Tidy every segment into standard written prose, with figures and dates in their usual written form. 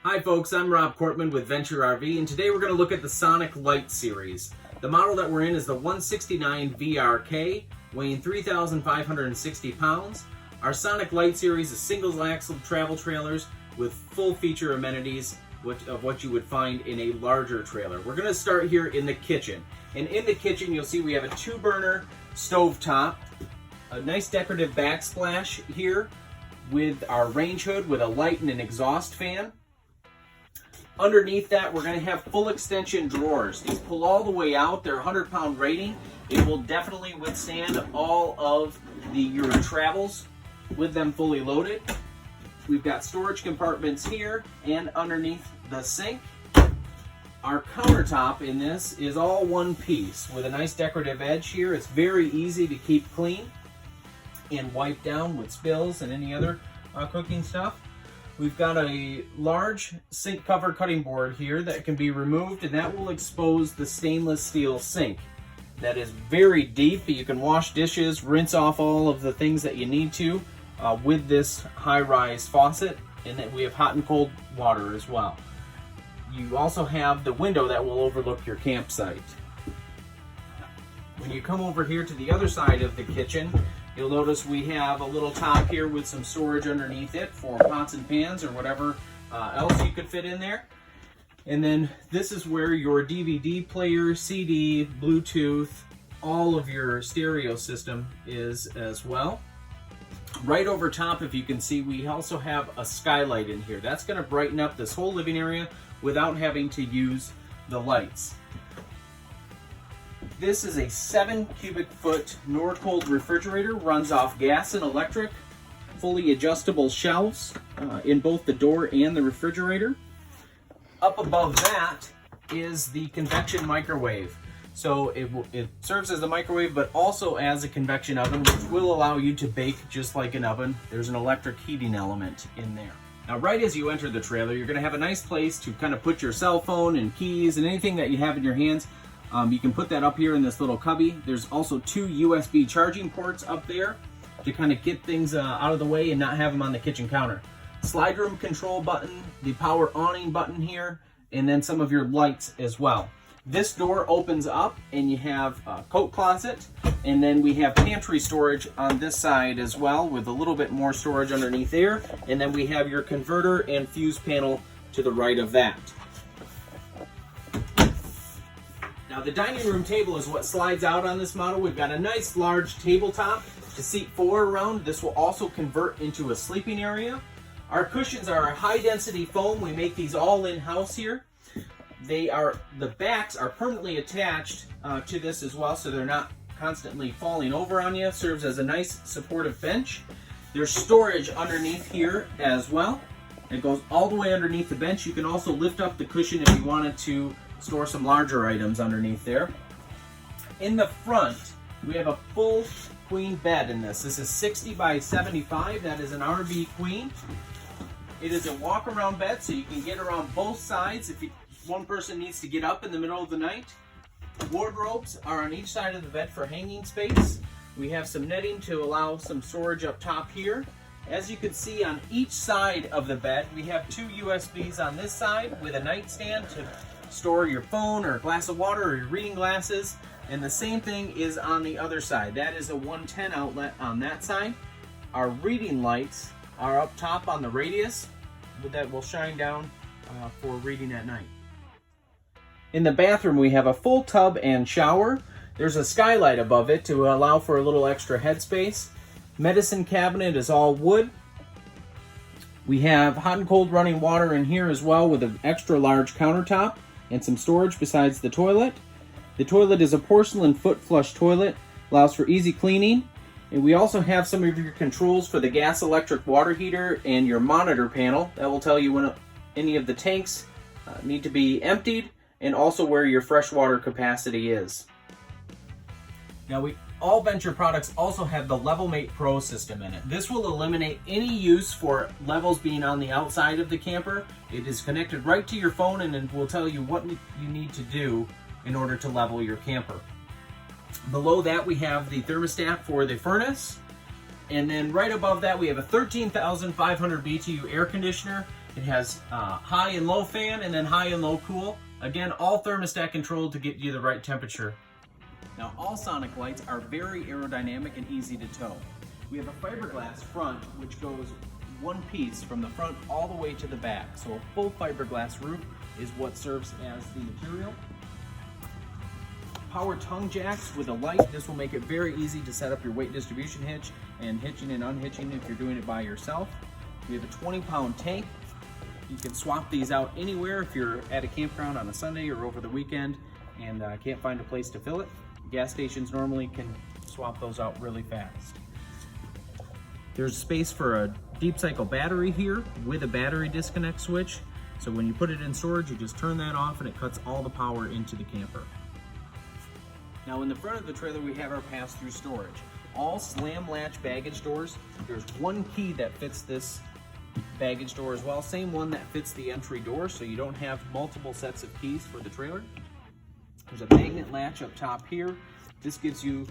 Hi folks, I'm Rob Cortman with Venture RV, and today we're going to look at the Sonic Lite series. The model that we're in is the 169 VRK, weighing 3,560 pounds. Our Sonic Lite series is single axle travel trailers with full feature amenities of what you would find in a larger trailer. We're going to start here in the kitchen. And in the kitchen you'll see we have a 2-burner stove top, a nice decorative backsplash here with our range hood with a light and an exhaust fan. Underneath that, we're going to have full extension drawers. These pull all the way out. They're 100-pound rating. It will definitely withstand all of your travels with them fully loaded. We've got storage compartments here and underneath the sink. Our countertop in this is all one piece with a nice decorative edge here. It's very easy to keep clean and wipe down with spills and any other cooking stuff. We've got a large sink cover cutting board here that can be removed, and that will expose the stainless steel sink. That is very deep. You can wash dishes, rinse off all of the things that you need to with this high-rise faucet, and then we have hot and cold water as well. You also have the window that will overlook your campsite. When you come over here to the other side of the kitchen, you'll notice we have a little top here with some storage underneath it for pots and pans or whatever else you could fit in there. And then this is where your DVD player, CD, Bluetooth, all of your stereo system is as well. Right over top, if you can see, we also have a skylight in here. That's going to brighten up this whole living area without having to use the lights. This is a 7 cubic foot Norcold refrigerator, runs off gas and electric, fully adjustable shelves in both the door and the refrigerator. Up above that is the convection microwave. So it serves as a microwave, but also as a convection oven, which will allow you to bake just like an oven. There's an electric heating element in there. Now, right as you enter the trailer, you're going to have a nice place to kind of put your cell phone and keys and anything that you have in your hands. You can put that up here in this little cubby. There's also 2 USB charging ports up there to kind of get things out of the way and not have them on the kitchen counter. Slide room control button, the power awning button here, and then some of your lights as well. This door opens up and you have a coat closet, and then we have pantry storage on this side as well with a little bit more storage underneath there, and then we have your converter and fuse panel to the right of that. Now, the dining room table is what slides out on this model. We've got a nice large tabletop to seat 4 around. This will also convert into a sleeping area. Our cushions are high density foam. We make these all in-house here. The backs are permanently attached to this as well, so they're not constantly falling over on you. Serves as a nice supportive bench. There's storage underneath here as well. It goes all the way underneath the bench. You can also lift up the cushion if you wanted to store some larger items underneath there. In the front, we have a full queen bed in this. This is 60 by 75. That is an RV queen. It is a walk-around bed, so you can get around both sides if one person needs to get up in the middle of the night. Wardrobes are on each side of the bed for hanging space. We have some netting to allow some storage up top here. As you can see, on each side of the bed, we have 2 USBs on this side with a nightstand to store your phone or a glass of water or your reading glasses, and the same thing is on the other side. That is a 110 outlet on that side. Our reading lights are up top on the radius, but that will shine down for reading at night. In the bathroom, we have a full tub and shower. There's a skylight above it to allow for a little extra headspace. Medicine cabinet is all wood. We have hot and cold running water in here as well with an extra large countertop and some storage besides the toilet. The toilet is a porcelain foot flush toilet, allows for easy cleaning. And we also have some of your controls for the gas electric water heater and your monitor panel. That will tell you when any of the tanks need to be emptied and also where your freshwater capacity is. Now, all Venture products also have the LevelMate Pro system in it. This will eliminate any use for levels being on the outside of the camper. It is connected right to your phone and it will tell you what you need to do in order to level your camper. Below that, we have the thermostat for the furnace. And then right above that, we have a 13,500 BTU air conditioner. It has high and low fan and then high and low cool. Again, all thermostat controlled to get you the right temperature. Now, all Sonic Lights are very aerodynamic and easy to tow. We have a fiberglass front which goes one piece from the front all the way to the back. So a full fiberglass roof is what serves as the material. Power tongue jacks with a light. This will make it very easy to set up your weight distribution hitch and hitching and unhitching if you're doing it by yourself. We have a 20-pound tank. You can swap these out anywhere if you're at a campground on a Sunday or over the weekend and can't find a place to fill it. Gas stations normally can swap those out really fast. There's space for a deep cycle battery here with a battery disconnect switch. So when you put it in storage, you just turn that off and it cuts all the power into the camper. Now in the front of the trailer, we have our pass-through storage. All slam latch baggage doors. There's one key that fits this baggage door as well. Same one that fits the entry door, so you don't have multiple sets of keys for the trailer. There's a magnet latch up top here. This gives you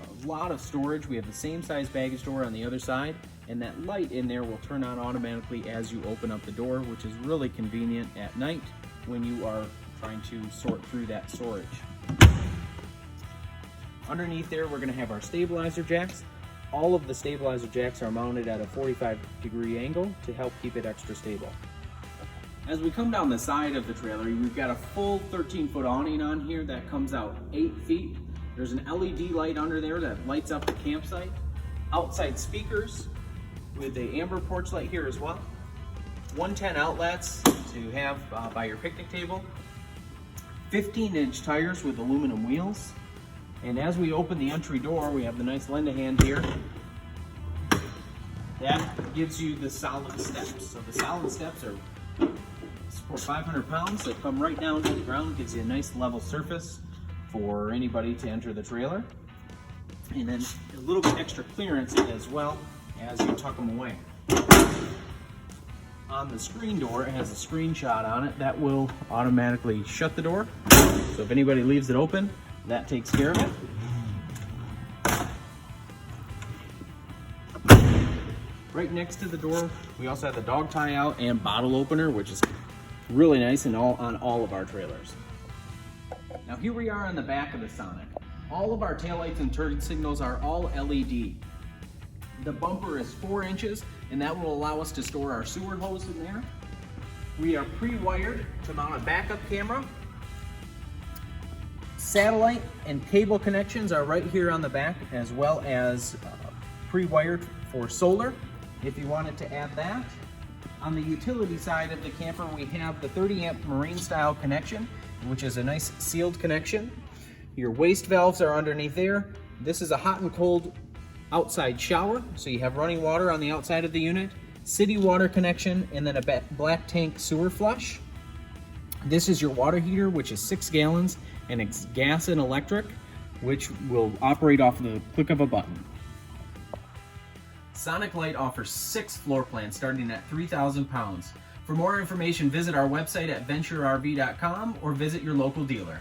a lot of storage. We have the same size baggage door on the other side, and that light in there will turn on automatically as you open up the door, which is really convenient at night when you are trying to sort through that storage. Underneath there, we're going to have our stabilizer jacks. All of the stabilizer jacks are mounted at a 45-degree angle to help keep it extra stable. As we come down the side of the trailer, we've got a full 13-foot awning on here that comes out 8 feet. There's an LED light under there that lights up the campsite. Outside speakers with the amber porch light here as well. 110 outlets to have by your picnic table. 15-inch tires with aluminum wheels. And as we open the entry door, we have the nice lend-a-hand here. That gives you the solid steps. So the solid steps are support 500 pounds. They come right down to the ground, gives you a nice level surface for anybody to enter the trailer. And then a little bit extra clearance as well as you tuck them away. On the screen door, it has a screenshot on it that will automatically shut the door. So if anybody leaves it open, that takes care of it. Right next to the door, we also have the dog tie out and bottle opener, which is really nice and on all of our trailers. Now here we are on the back of the Sonic. All of our taillights and turn signals are all LED. The bumper is 4 inches, and that will allow us to store our sewer hose in there. We are pre-wired to mount a backup camera. Satellite and cable connections are right here on the back, as well as pre-wired for solar, if you wanted to add that. On the utility side of the camper, we have the 30-amp marine style connection, which is a nice sealed connection. Your waste valves are underneath there. This is a hot and cold outside shower, so you have running water on the outside of the unit, city water connection, and then a black tank sewer flush. This is your water heater, which is 6 gallons, and it's gas and electric, which will operate off the click of a button. Sonic Lite offers 6 floor plans starting at 3,000 pounds. For more information, visit our website at venturerv.com or visit your local dealer.